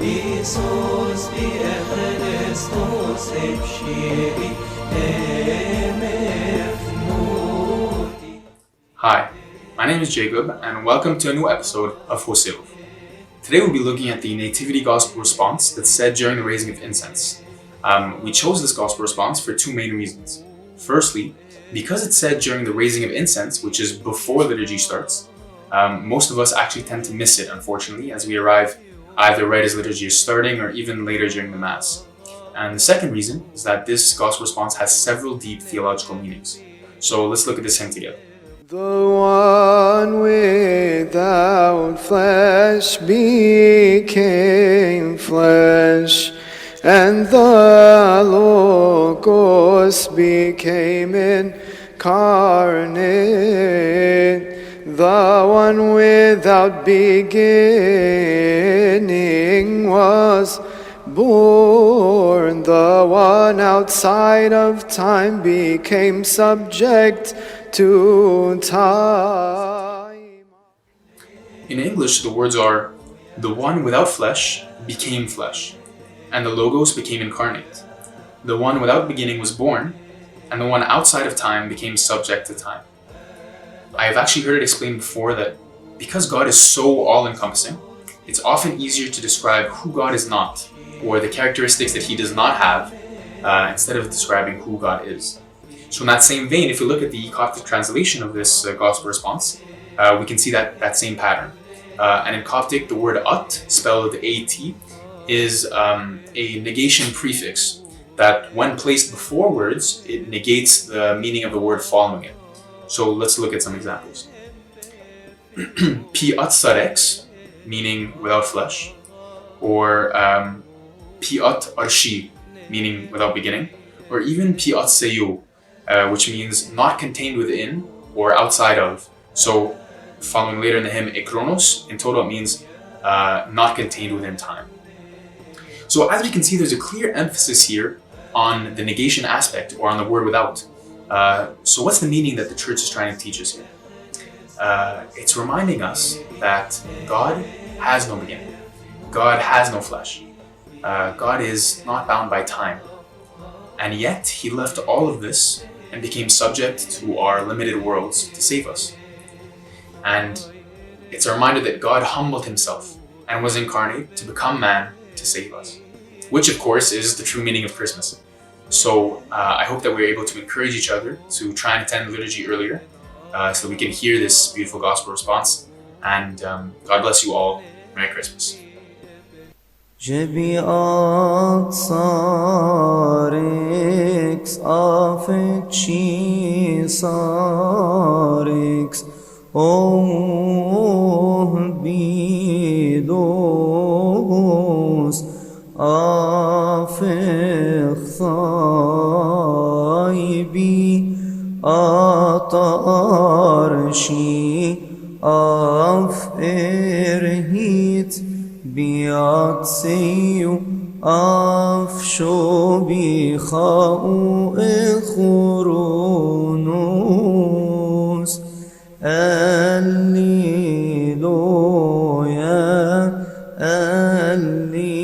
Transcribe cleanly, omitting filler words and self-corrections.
Isus vie Christus ebshiri emefnuti. Hi, my name is Jacob, and welcome to a new episode of Hos Erof. Today we'll be looking at the Nativity Gospel Response that's said during the raising of incense. We chose this Gospel Response for two main reasons. Firstly, because it's said during the raising of incense, which is before liturgy starts, most of us actually tend to miss it, unfortunately, as we arrive either right as liturgy is starting or even later during the Mass. And the second reason is that this Gospel Response has several deep theological meanings. So let's look at this hymn together. The one without flesh became flesh, and the Logos became incarnate. The one without beginning was born. The one outside of time became subject to time. In English, the words are, the one without flesh became flesh, and the Logos became incarnate. The one without beginning was born, and the one outside of time became subject to time. I have actually heard it explained before that because God is so all-encompassing, it's often easier to describe who God is not, or the characteristics that He does not have, instead of describing who God is. So in that same vein, if we look at the Coptic translation of this Gospel Response, we can see that same pattern. And in Coptic, the word ut, spelled A-T, is a negation prefix that when placed before words, it negates the meaning of the word following it. So let's look at some examples. Pi ut sarex, meaning without flesh, or pi ut arshi, meaning without beginning, or even pi ut seyu, which means not contained within or outside of. So following later in the hymn, ekronos, in total it means not contained within time. So as we can see, there's a clear emphasis here on the negation aspect, or on the word without. So what's the meaning that the Church is trying to teach us here? It's reminding us that God has no beginning. God has no flesh. God is not bound by time. And yet, He left all of this and became subject to our limited worlds to save us. And it's a reminder that God humbled Himself and was incarnate to become man to save us, which of course is the true meaning of Christmas. So I hope that we're able to encourage each other to try and attend liturgy earlier so we can hear this beautiful Gospel Response. And God bless you all. Merry Christmas. Jebiat sarix afechi sarix bidos afechthaibi atarshi aferhit biatseu afshobichau echoronos Alleluia, Alleluia.